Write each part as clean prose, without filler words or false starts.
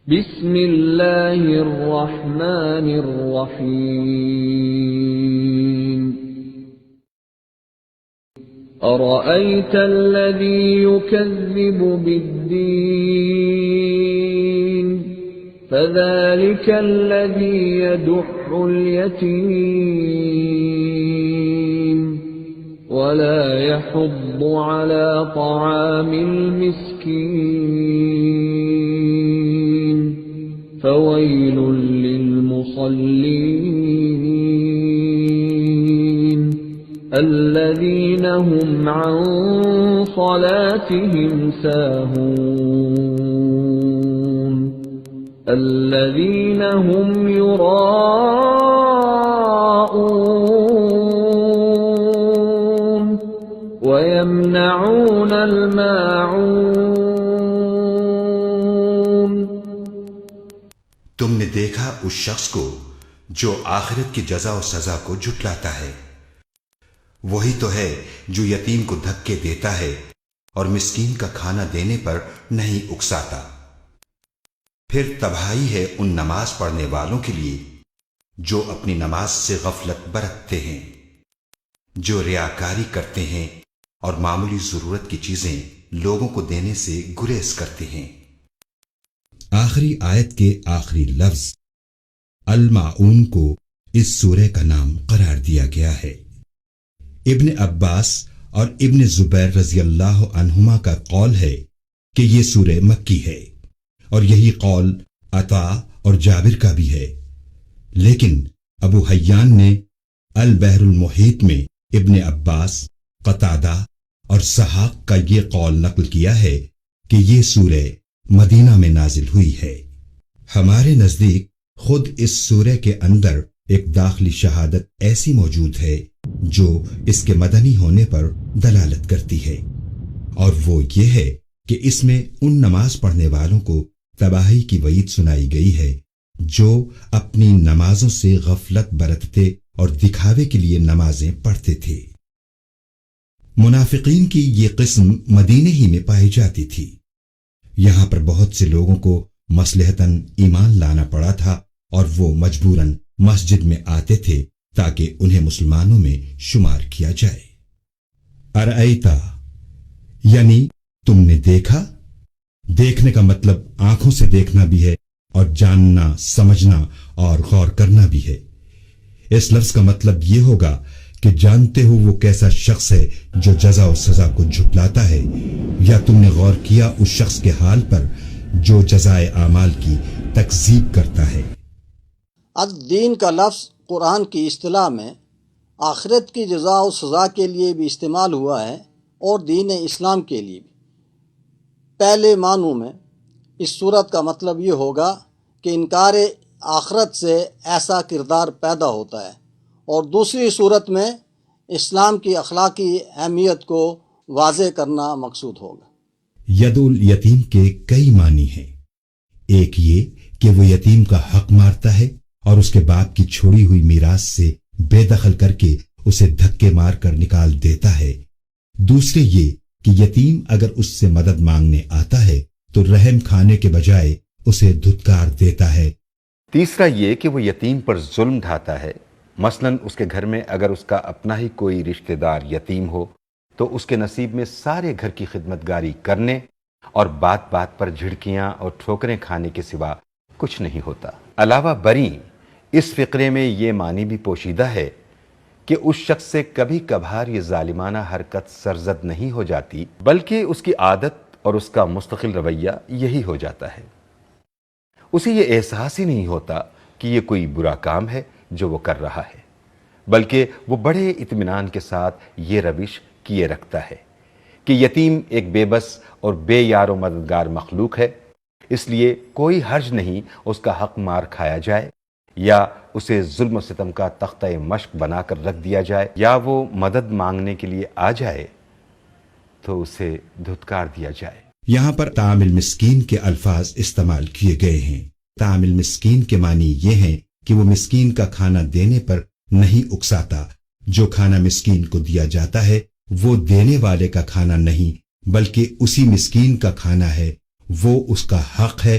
بسم اللہ الرحمن الرحیم أرأيت الذي يكذب بالدين فذلك الذي يدح اليتيم ولا يحض على طعام المسكين فويل للمصلين الذين هم عن صلاتهم ساهون الذين هم يراءون ويمنعون الماعون۔ تم نے دیکھا اس شخص کو جو آخرت کی جزا و سزا کو جھٹلاتا ہے، وہی تو ہے جو یتیم کو دھکے دیتا ہے اور مسکین کا کھانا دینے پر نہیں اکساتا۔ پھر تباہی ہے ان نماز پڑھنے والوں کے لیے جو اپنی نماز سے غفلت برتتے ہیں، جو ریاکاری کرتے ہیں اور معمولی ضرورت کی چیزیں لوگوں کو دینے سے گریز کرتے ہیں۔ آخری آیت کے آخری لفظ الماعون کو اس سورہ کا نام قرار دیا گیا ہے۔ ابن عباس اور ابن زبیر رضی اللہ عنہما کا قول ہے کہ یہ سورہ مکی ہے، اور یہی قول عطا اور جابر کا بھی ہے، لیکن ابو حیان نے البحر المحیط میں ابن عباس، قتادہ اور سحاق کا یہ قول نقل کیا ہے کہ یہ سورہ مدینہ میں نازل ہوئی ہے۔ ہمارے نزدیک خود اس سورہ کے اندر ایک داخلی شہادت ایسی موجود ہے جو اس کے مدنی ہونے پر دلالت کرتی ہے، اور وہ یہ ہے کہ اس میں ان نماز پڑھنے والوں کو تباہی کی وعید سنائی گئی ہے جو اپنی نمازوں سے غفلت برتتے اور دکھاوے کے لیے نمازیں پڑھتے تھے۔ منافقین کی یہ قسم مدینے ہی میں پائی جاتی تھی۔ یہاں پر بہت سے لوگوں کو مصلحتاً ایمان لانا پڑا تھا اور وہ مجبوراً مسجد میں آتے تھے تاکہ انہیں مسلمانوں میں شمار کیا جائے۔ ارأیتا یعنی تم نے دیکھا، دیکھنے کا مطلب آنکھوں سے دیکھنا بھی ہے اور جاننا، سمجھنا اور غور کرنا بھی ہے۔ اس لفظ کا مطلب یہ ہوگا کہ جانتے ہو وہ کیسا شخص ہے جو جزا و سزا کو جھٹلاتا ہے، یا تم نے غور کیا اس شخص کے حال پر جو جزائے اعمال کی تکذیب کرتا ہے۔ الدین کا لفظ قرآن کی اصطلاح میں آخرت کی جزا و سزا کے لیے بھی استعمال ہوا ہے اور دین اسلام کے لیے بھی۔ پہلے معنوں میں اس صورت کا مطلب یہ ہوگا کہ انکار آخرت سے ایسا کردار پیدا ہوتا ہے، اور دوسری صورت میں اسلام کی اخلاقی اہمیت کو واضح کرنا مقصود ہوگا۔ ید الیتیم کے کئی معنی ہیں۔ ایک یہ کہ وہ یتیم کا حق مارتا ہے اور اس کے باپ کی چھوڑی ہوئی میراث سے بے دخل کر کے اسے دھکے مار کر نکال دیتا ہے۔ دوسرے یہ کہ یتیم اگر اس سے مدد مانگنے آتا ہے تو رحم کھانے کے بجائے اسے دھتکار دیتا ہے۔ تیسرا یہ کہ وہ یتیم پر ظلم ڈھاتا ہے، مثلاً اس کے گھر میں اگر اس کا اپنا ہی کوئی رشتہ دار یتیم ہو تو اس کے نصیب میں سارے گھر کی خدمت گاری کرنے اور بات بات پر جھڑکیاں اور ٹھوکریں کھانے کے سوا کچھ نہیں ہوتا۔ علاوہ بری اس فقرے میں یہ معنی بھی پوشیدہ ہے کہ اس شخص سے کبھی کبھار یہ ظالمانہ حرکت سرزد نہیں ہو جاتی، بلکہ اس کی عادت اور اس کا مستقل رویہ یہی ہو جاتا ہے۔ اسے یہ احساس ہی نہیں ہوتا کہ یہ کوئی برا کام ہے جو وہ کر رہا ہے، بلکہ وہ بڑے اطمینان کے ساتھ یہ روش کیے رکھتا ہے کہ یتیم ایک بے بس اور بے یار و مددگار مخلوق ہے، اس لیے کوئی حرج نہیں اس کا حق مار کھایا جائے، یا اسے ظلم و ستم کا تختہ مشق بنا کر رکھ دیا جائے، یا وہ مدد مانگنے کے لیے آ جائے تو اسے دھتکار دیا جائے۔ یہاں پر طعام المسکین کے الفاظ استعمال کیے گئے ہیں۔ طعام المسکین کے معنی یہ ہیں کہ وہ مسکین کا کھانا دینے پر نہیں اکساتا۔ جو کھانا مسکین کو دیا جاتا ہے وہ دینے والے کا کھانا نہیں بلکہ اسی مسکین کا کھانا ہے، وہ اس کا حق ہے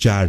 4